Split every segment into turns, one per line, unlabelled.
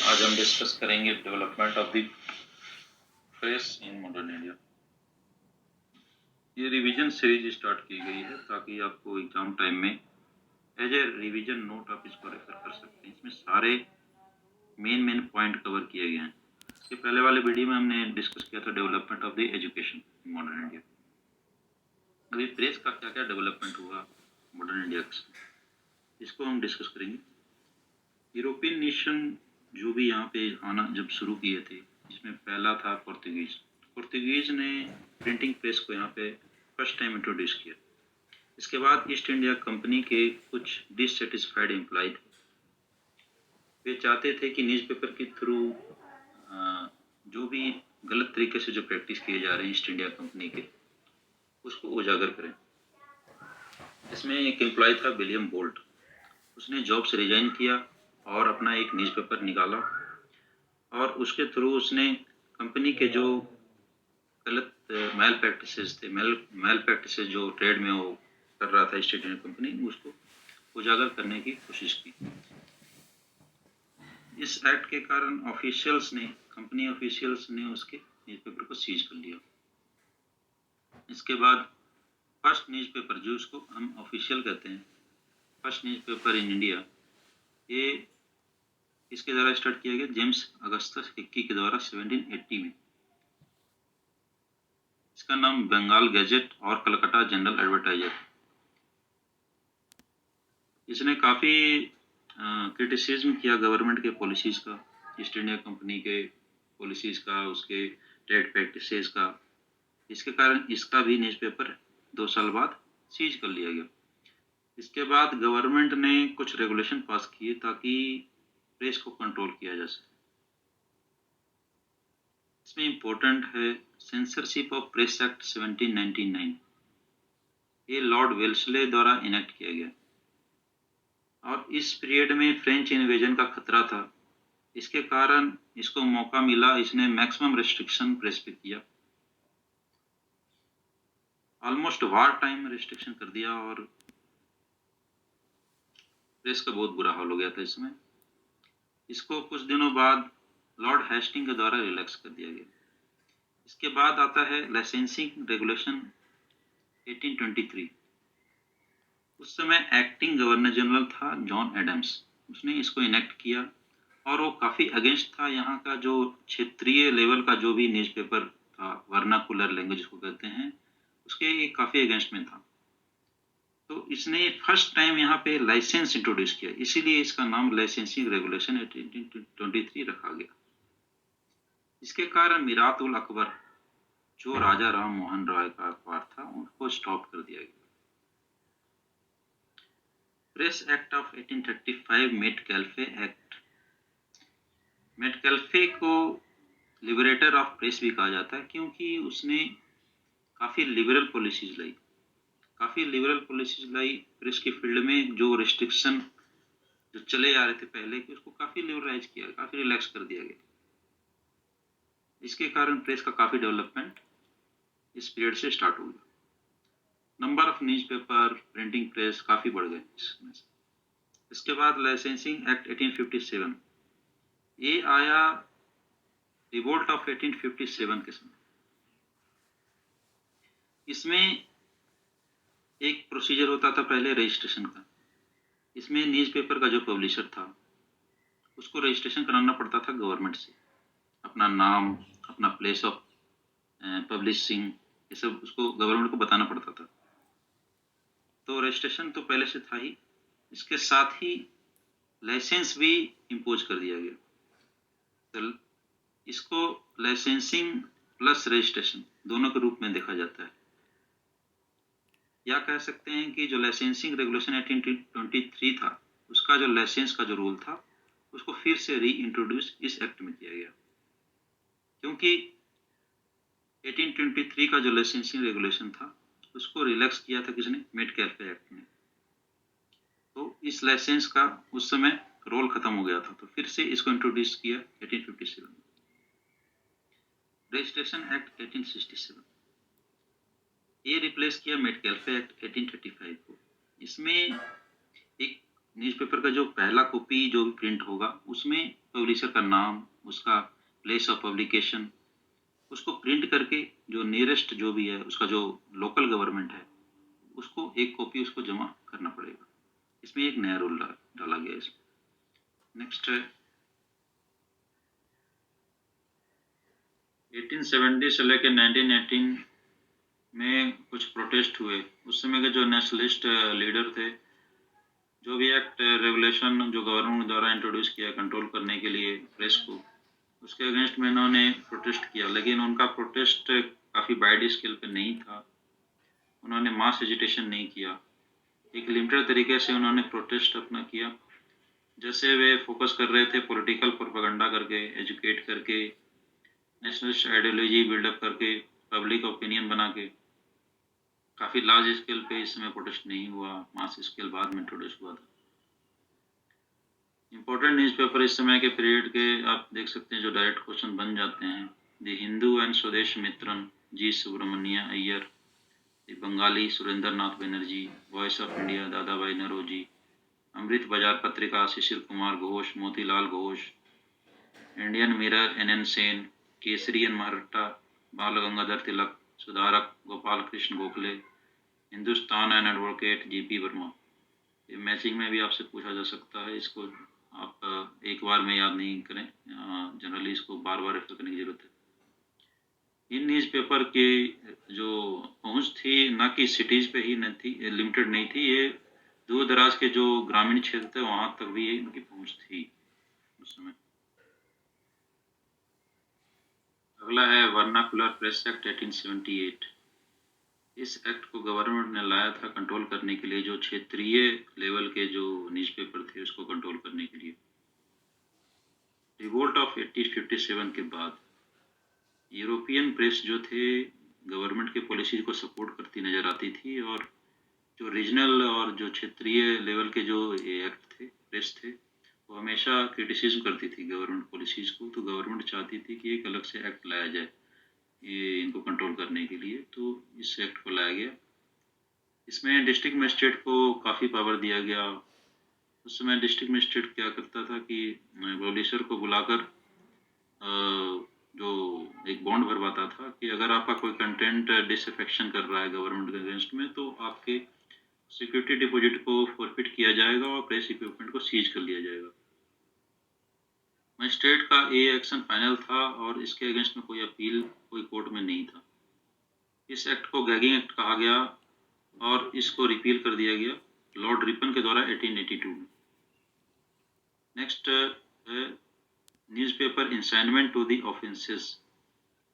आज हम डिस्कस करेंगे development of the press in modern India. ये रिवीजन सीरीज स्टार्ट की गई है ताकि आपको एग्जाम टाइम में एज ए रिवीजन नोट आप इसको रेफर कर सकते हैं। इसमें सारे मेन पॉइंट कवर किए गए हैं। इसके पहले वाले वीडियो में हमने डिस्कस किया था development of the education in modern India. अभी प्रेस का क्या क्या डेवलपमेंट हुआ मॉडर्न इंडिया के, इसको हम डिस्कस करेंगे। यूरोपियन नेशन जो भी यहाँ पे आना जब शुरू किए थे, इसमें पहला था पोर्तुगीज ने प्रिंटिंग प्रेस को यहाँ पे फर्स्ट टाइम इंट्रोड्यूस किया। इसके बाद ईस्ट इंडिया कंपनी के कुछ डिससेटिस्फाइड एम्प्लॉय थे। वे चाहते थे कि न्यूज़पेपर के थ्रू जो भी गलत तरीके से जो प्रैक्टिस किए जा रहे हैं ईस्ट इंडिया कंपनी के, उसको उजागर करें। इसमें एक एम्प्लॉय था विलियम बोल्ट। उसने जॉब से रिजाइन किया और अपना एक न्यूज़पेपर निकाला और उसके थ्रू उसने कंपनी के जो गलत मैल प्रैक्टिसेस जो ट्रेड में वो कर रहा था ईस्ट इंडिया कंपनी, उसको उजागर करने की कोशिश की। इस एक्ट के कारण कंपनी ऑफिशियल्स ने उसके न्यूज़पेपर को सीज कर लिया। इसके बाद फर्स्ट न्यूज़पेपर, जो उसको हम ऑफिशियल कहते हैं, फर्स्ट न्यूज़पेपर इन इंडिया, ये इसके द्वारा स्टार्ट किया गया जेम्स अगस्टस हिक्की के द्वारा 1780 में। इसका नाम बंगाल गैजेट और कलकत्ता जनरल एडवर्टाइजर। इसने काफ़ी क्रिटिसिज्म किया गवर्नमेंट के पॉलिसीज़ का, ईस्ट इंडिया कंपनी के पॉलिसीज़ का, उसके ट्रेड प्रैक्टिसेस का। इसके कारण इसका भी न्यूज़पेपर 2 साल बाद सीज कर लिया गया। इसके बाद गवर्नमेंट ने कुछ रेगुलेशन पास किए ताकि प्रेस को कंट्रोल किया जा सके। इसमें इम्पोर्टेंट है सेंसरशिप ऑफ प्रेस एक्ट 1799। ये लॉर्ड वेल्सले द्वारा इनेक्ट किया गया और इस पीरियड में फ्रेंच इन्वेजन का खतरा था। इसके कारण इसको मौका मिला, इसने मैक्सिमम रेस्ट्रिक्शन प्रेस पे किया, ऑलमोस्ट वार टाइम रेस्ट्रिक्शन कर दिया और प्रेस का बहुत बुरा हाल हो गया था इसमें। इसको कुछ दिनों बाद लॉर्ड हेस्टिंग के द्वारा रिलैक्स कर दिया गया। इसके बाद आता है लाइसेंसिंग रेगुलेशन 1823। उस समय एक्टिंग गवर्नर जनरल था जॉन एडम्स। उसने इसको इनेक्ट किया और वो काफ़ी अगेंस्ट था यहाँ का जो क्षेत्रीय लेवल का जो भी न्यूज़पेपर था, वर्नाकुलर लैंग्वेज जिसको कहते हैं, उसके काफ़ी अगेंस्ट में था। तो इसने फर्स्ट टाइम यहाँ पे लाइसेंस इंट्रोड्यूस किया, इसीलिए इसका नाम लाइसेंसिंग रेगुलेशन 1823 रखा गया। इसके कारण मीरात उल अकबर, जो राजा राम मोहन राय का अखबार था, उनको स्टॉप कर दिया गया। Press act of 1835, Metcalfe act. Metcalfe को लिबरेटर ऑफ प्रेस भी कहा जाता है क्योंकि उसने काफ़ी लिबरल पॉलिसीज लाई। प्रेस की फील्ड में जो रिस्ट्रिक्शन जो चले आ रहे थे पहले के, उसको काफ़ी लिबरलाइज किया, काफ़ी रिलैक्स कर दिया गया। इसके कारण प्रेस का काफ़ी डेवलपमेंट इस पीरियड से स्टार्ट हो गया। Number of newspaper, printing press काफ़ी बढ़ गए इसमें से। इसके बाद लाइसेंसिंग एक्ट 1857, ये आया रिवोल्ट ऑफ 1857 के समय। इसमें एक प्रोसीजर होता था पहले रजिस्ट्रेशन का। इसमें न्यूज़पेपर का जो पब्लिशर था, उसको रजिस्ट्रेशन कराना पड़ता था गवर्नमेंट से, अपना नाम, अपना प्लेस ऑफ पब्लिशिंग, ये सब उसको गवर्नमेंट को बताना पड़ता था। तो रजिस्ट्रेशन तो पहले से था ही, इसके साथ ही लाइसेंस भी इम्पोज कर दिया गया। तो इसको लाइसेंसिंग प्लस रजिस्ट्रेशन दोनों के रूप में देखा जाता है। या कह सकते हैं कि जो लाइसेंसिंग रेगुलेशन 1823 था, उसका जो लाइसेंस का जो रूल था, उसको फिर से री इंट्रोड्यूस इस एक्ट में किया गया, क्योंकि 1823 का जो लाइसेंसिंग रेगुलेशन था, उसको रिलैक्स किया था किसने? मेटकैल्फे एक्ट ने। तो इस लाइसेंस का उस समय रोल खत्म हो गया था, तो फिर से इसको इंट्रोड्यूस किया 1857 में। रजिस्ट्रेशन एक्ट 1867, ये रिप्लेस किया मेटकैल्फे एक्ट 1835 को। इसमें एक न्यूज़पेपर का जो पहला कॉपी जो भी प्रिंट होगा, उसमें पब्लिशर का नाम, उसका प्लेस ऑफ पब्लिकेशन, उसको प्रिंट करके जो नियरेस्ट जो भी है उसका जो लोकल गवर्नमेंट है उसको एक कॉपी उसको जमा करना पड़ेगा। इसमें एक नया रूल डाला गया है इसमें। नेक्स्ट है 1870 से लेकर 1918 में कुछ प्रोटेस्ट हुए। उस समय के जो नेशनलिस्ट लीडर थे, जो भी एक्ट रेगुलेशन जो गवर्नमेंट द्वारा इंट्रोड्यूस किया कंट्रोल करने के लिए प्रेस को, उसके अगेंस्ट में इन्होंने प्रोटेस्ट किया, लेकिन उनका प्रोटेस्ट काफ़ी वाइड स्केल पे नहीं था। उन्होंने मास एजिटेशन नहीं किया, एक लिमिटेड तरीके से उन्होंने प्रोटेस्ट अपना किया। जैसे वे फोकस कर रहे थे पॉलिटिकल प्रोपेगेंडा करके, एजुकेट करके, नेशनलिस्ट आइडियोलॉजी बिल्डअप करके, पब्लिक ओपिनियन बना के। काफ़ी लार्ज स्केल पे इस समय प्रोटेस्ट नहीं हुआ, मास स्केल बाद में इंट्रोड्यूस हुआ था। इंपॉर्टेंट न्यूज़पेपर इस समय के पीरियड के आप देख सकते हैं जो डायरेक्ट क्वेश्चन बन जाते हैं। The Hindu and Swadesh Mitran, G Subramania Iyer. The Bengali, Surendra Nath Banerjee. Voice of India, Dada Bhai Naoroji. Amrit Bazar Patrika, Shishir Kumar Ghosh, Motilal Ghosh. Indian mirror, NN Sen. Kesari and Maratha, Bal Gangadhar Tilak. Sudharak, Gopal Krishna Gokhale. Hindustan and advocate, GP Verma. ये मैचिंग में भी आपसे पूछा जा सकता है, इसको आप एक बार में याद नहीं करें, जनरली इसको बार बार रेफर करने की जरूरत है। इन न्यूज़पेपर की जो पहुंच थी ना कि सिटीज़ पे ही न थी, लिमिटेड नहीं थी, ये दूर दराज के जो ग्रामीण क्षेत्र थे वहाँ तक भी इनकी पहुंच थी उस समय। अगला है वर्नाकुलर प्रेस एक्ट 1878। इस एक्ट को गवर्नमेंट ने लाया था कंट्रोल करने के लिए, जो क्षेत्रीय लेवल के जो न्यूज़पेपर थे उसको कंट्रोल करने के लिए। रिवोल्ट ऑफ 1857 के बाद यूरोपियन प्रेस जो थे गवर्नमेंट के पॉलिसीज को सपोर्ट करती नज़र आती थी, और जो रीजनल और जो क्षेत्रीय लेवल के जो एक्ट थे, प्रेस थे, वो हमेशा क्रिटिसिज्म करती थी गवर्नमेंट पॉलिसीज को। तो गवर्नमेंट चाहती थी कि एक अलग से एक्ट लाया जाए ये इनको कंट्रोल करने के लिए, तो इस एक्ट को लाया गया। इसमें डिस्ट्रिक्ट मजिस्ट्रेट को काफ़ी पावर दिया गया। उस समय डिस्ट्रिक्ट मजिस्ट्रेट क्या करता था कि पब्लिशर को बुलाकर जो एक बॉन्ड भरवाता था कि अगर आपका कोई कंटेंट डिसअफेक्शन कर रहा है गवर्नमेंट के अगेंस्ट में, तो आपके सिक्योरिटी डिपॉजिट को फॉरफिट किया जाएगा और प्रेस इक्विपमेंट को सीज कर लिया जाएगा। मजिस्ट्रेट का ये एक्शन फाइनल था और इसके अगेंस्ट में कोई अपील कोई कोर्ट में नहीं था। इस एक्ट को गैगिंग एक्ट कहा गया और इसको रिपील कर दिया गया लॉर्ड रिपन के द्वारा 1882 में। नेक्स्ट है newspaper incitement to the offences,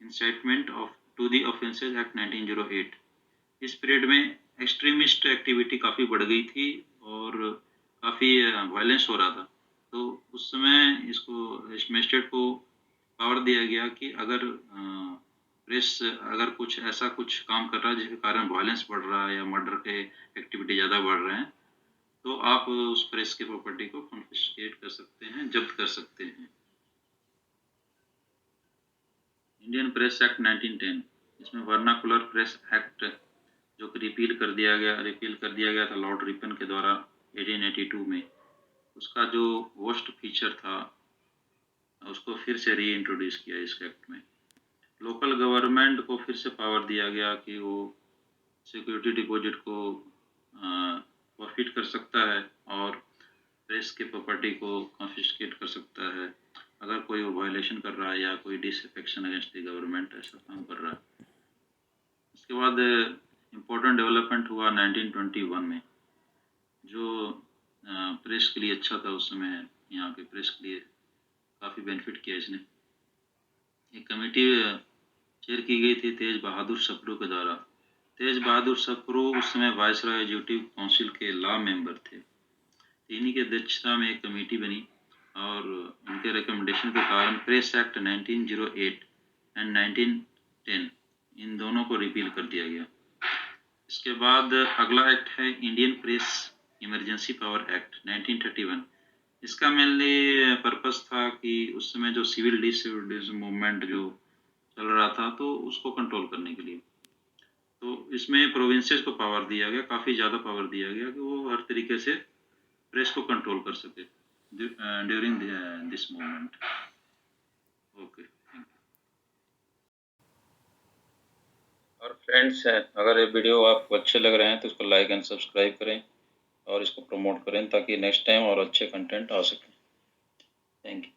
incitement of to the offences act 1908। इस पीरियड में एक्सट्रीमिस्ट एक्टिविटी काफ़ी बढ़ गई थी और काफ़ी वायलेंस हो रहा था। तो उस समय इसको मजिस्ट्रेट को पावर दिया गया कि अगर प्रेस अगर कुछ ऐसा कुछ काम कर रहा है जिसके कारण वायलेंस बढ़ रहा है या मर्डर के एक्टिविटी ज़्यादा बढ़ रहे हैं, तो आप उस प्रेस के प्रॉपर्टी को कॉन्फिस्केट कर सकते हैं, जब्त कर सकते हैं। इंडियन प्रेस एक्ट 1910, इसमें वर्नाकुलर प्रेस एक्ट जो कि रिपील कर दिया गया था लॉर्ड रिपन के द्वारा 1882 में। उसका जो वर्स्ट फीचर था उसको फिर से री इंट्रोड्यूस किया इस एक्ट में। लोकल गवर्नमेंट को फिर से पावर दिया गया कि वो सिक्योरिटी डिपॉजिट को फॉरफिट कर सकता है और प्रेस के प्रॉपर्टी को कॉन्फिस्केट कर सकता है अगर कोई वायलेशन कर रहा है या कोई डिसअफेक्शन अगेंस्ट द गवर्नमेंट ऐसा काम कर रहा है। इसके बाद इम्पोर्टेंट डेवलपमेंट हुआ 1921 में, जो प्रेस के लिए अच्छा था उस समय। यहाँ के प्रेस के लिए काफ़ी बेनिफिट किया इसने। एक कमेटी चेयर की गई थी तेज बहादुर सप्रू के द्वारा। तेज बहादुर सप्रू उस समय वायसरॉय एग्जीक्यूटिव काउंसिल के लॉ मेंबर थे। इन्हीं की अध्यक्षता में एक कमेटी बनी और उनके रिकमेंडेशन के कारण प्रेस एक्ट 1908 एंड 1910 इन दोनों को रिपील कर दिया गया। इसके बाद अगला एक्ट है Indian press emergency power act 1931। इसका मेनली पर्पस था कि उस समय जो सिविल डिसऑर्डर्स मूवमेंट जो चल रहा था तो उसको कंट्रोल करने के लिए, तो इसमें प्रोविंसेस को पावर दिया गया, काफ़ी ज़्यादा पावर दिया गया कि वो हर तरीके से प्रेस को कंट्रोल कर सके। during this moment. Okay, thank you. और फ्रेंड्स, अगर ये वीडियो आपको अच्छे लग रहे हैं तो इसको लाइक एंड सब्सक्राइब करें और इसको प्रमोट करें ताकि नेक्स्ट टाइम और अच्छे कंटेंट आ सकें। Thank you.